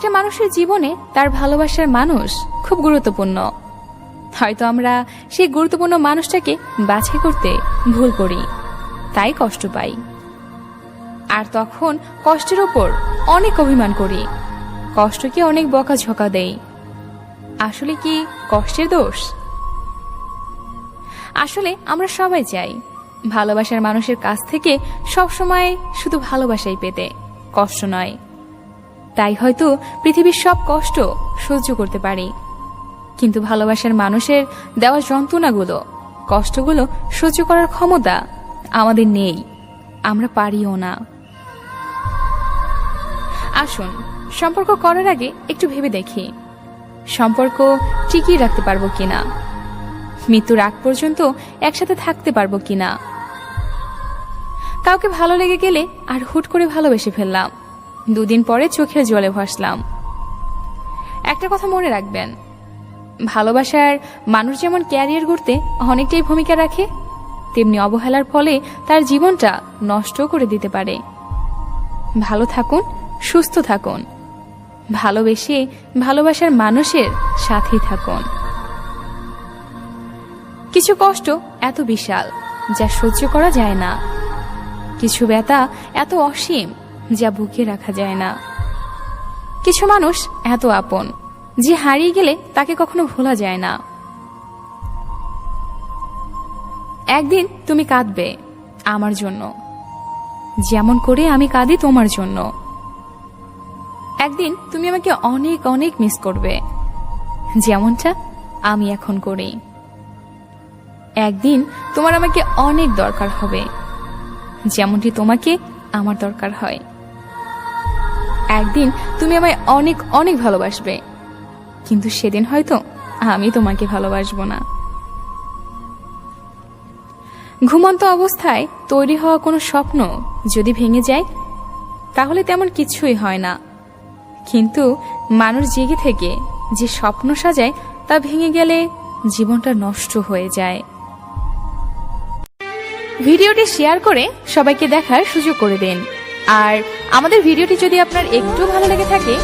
একটা মানুষের জীবনে তার ভালোবাসার মানুষ খুব গুরুত্বপূর্ণ। হয়তো আমরা সেই গুরুত্বপূর্ণ মানুষটাকে বাছাই করতে ভুল করি, তাই কষ্ট পাই। আর তখন কষ্টের ওপর অনেক অভিমান করি, কষ্টকে অনেক বকাঝকা দেই। আসলে কি কষ্টের দোষ? আসলে আমরা সবাই চাই ভালোবাসার মানুষের কাছ থেকে সবসময় শুধু ভালোবাসাই পেতে, কষ্ট নয়। তাই হয়তো পৃথিবীর সব কষ্ট সহ্য করতে পারি, কিন্তু ভালোবাসার মানুষের দেওয়া যন্ত্রণাগুলো, কষ্টগুলো সহ্য করার ক্ষমতা আমাদের নেই, আমরা পারিও না। আসুন সম্পর্ক করার আগে একটু ভেবে দেখি, সম্পর্ক টিকিয়ে রাখতে পারবো কিনা, মৃত্যুর আগ পর্যন্ত একসাথে থাকতে পারবো কিনা। কাউকে ভালো লেগে গেলে আর হুট করে ভালোবেসে ফেললাম, দুদিন পরে চোখের জলে ভাসলাম। একটা কথা মনে রাখবেন, ভালোবাসার মানুষ যেমন ক্যারিয়ার গড়তে অনেকটাই ভূমিকা রাখে, তেমনি অবহেলার ফলে তার জীবনটা নষ্ট করে দিতে পারে। ভালো থাকুন, সুস্থ থাকুন, ভালোবেসে ভালোবাসার মানুষের সাথেই থাকুন। কিছু কষ্ট এত বিশাল যা সহ্য করা যায় না, কিছু ব্যথা এত অসীম যা বুকে রাখা যায় না। কিছু মানুষ এত আপন যে হারিয়ে গেলে তাকে কখনো ভোলা যায় না। একদিন তুমি কাঁদবে আমার জন্য, যেমন করে আমি কাঁদি তোমার জন্য। একদিন তুমি আমাকে অনেক অনেক মিস করবে, যেমনটা আমি এখন করি। একদিন তোমার আমাকে অনেক দরকার হবে, যেমনটি তোমাকে আমার দরকার হয়। একদিন তুমি আমায় অনেক অনেক ভালোবাসবে, কিন্তু সেদিন হয়তো আমি তোমাকে ভালোবাসবো না। ঘুমন্ত অবস্থায় তৈরি হওয়া কোনো স্বপ্ন যদি ভেঙে যায় তাহলে তেমন কিছুই হয় না, কিন্তু মানুষ জেগে থেকে যে স্বপ্ন সাজায় তা ভেঙে গেলে জীবনটা নষ্ট হয়ে যায়। ভিডিওটি শেয়ার করে সবাইকে দেখার সুযোগ করে দিন। আর আমাদের ভিডিওটি যদি আপনার একটু ভালো লেগে থাকে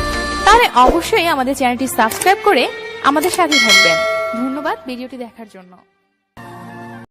তাহলে অবশ্যই আমাদের চ্যানেলটি সাবস্ক্রাইব করে আমাদের সাথে থাকবেন। ধন্যবাদ ভিডিওটি দেখার জন্য।